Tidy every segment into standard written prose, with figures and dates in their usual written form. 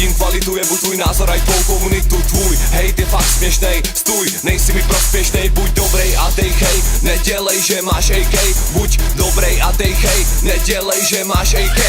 vidím kvalitu, jebu tvůj názor, aj tvou komunitu. Tvůj hejt je fakt směšnej, stůj, nejsi mi prospěšnej. Buď dobrej a dej hej, nedělej, že máš AK. Buď dobrej a dej hej, nedělej, že máš AK.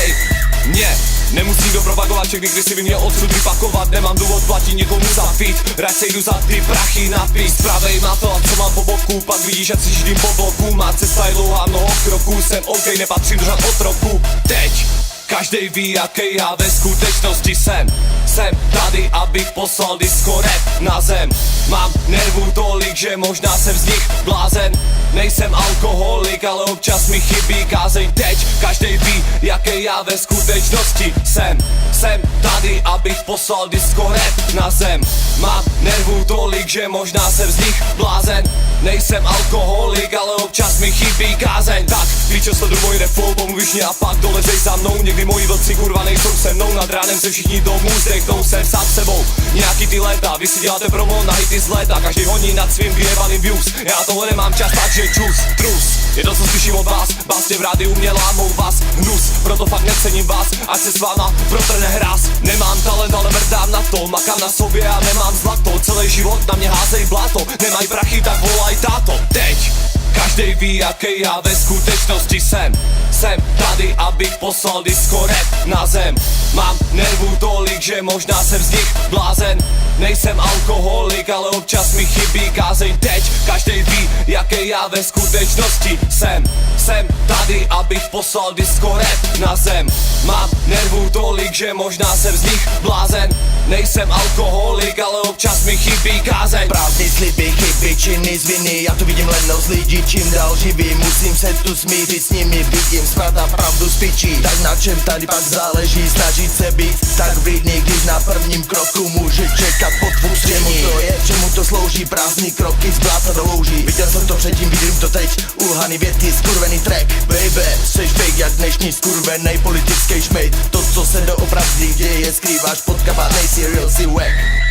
Nemusí nikdo propagovat, všechny kdy si by měl odsud vypakovat. Nemám důvod platit někomu za feed, rád se jdu za ty prachy napít. Spravej má to a co mám po boku, pak vidíš, jak si židím po bloku. Má cesta je dlouhá, mnoho kroků, jsem OK, nepatřím do řad otroku. Teď každej ví, jaký já ve skutečnosti jsem. Jsem tady, abych poslal disco rap na zem. Mám nervů tolik, že možná jsem z nich blázen. Nejsem alkoholik, ale občas mi chybí kázeň. Teď každej ví, jaký já ve skutečnosti jsem. Jsem tady, abych poslal disco rap na zem. Mám nervů tolik, že možná jsem z nich blázen. Nejsem alkoholik, ale občas mi chybí kázeň. Tak, píčo, sleduj můj rap flow, pomluvíš mě a pak dolezej za mnou. Někdy moji vlci kurva nejsou se mnou, nad ránem se všichni domů zdechnou, jsem sám sebou. Nějaký ty léta, vy si děláte promo na hity z léta, každý honí nad svým vyjebaným views. Já tohle nemám čas, takže čus, trus. Je to, co slyším od vás, básně v rádiu mě lámou vás hnus. Proto fakt necením vás, ať se s váma protrne hráz. Nemám talent, ale mrdám na to, makám na sobě a nemám zlato. Celý život na mě házej bláto, nemaj prachy, tak volaj táto. Teď každej ví, jaký já ve skutečnosti jsem. Jsem tady, abych poslal disco rap na zem. Mám nervů tolik, že možná jsem z nich blázen. Nejsem alkoholik, ale občas mi chybí kázeň. Teď každej ví, jaký já ve skutečnosti jsem. Jsem tady, abych poslal disco rap na zem. Mám nervů tolik, že možná jsem z nich blázen. Nejsem alkoholik, ale občas mi chybí kázeň. Prázdný sliby, chyby, činy z viny, já to vidím lenost lidí, čím dál živý. Musím se tu smířit s nimi, vidím smrt a pravdu spíčí. Tak na čem tady pak záleží, snažit se být tak vlídný, když na prvním kroku může čekat potvuření. Čemu to je, čemu to slouží, prázdný kroky z bláta do louží. Viděl jsem to předtím, vidím to teď, ulhaný věty, skurvený track. Baby, seš fake jak dnešní skurvenej politický šmejt. To, co se doopravdy děje, skrýváš pod kabát, nejsi real, si wack.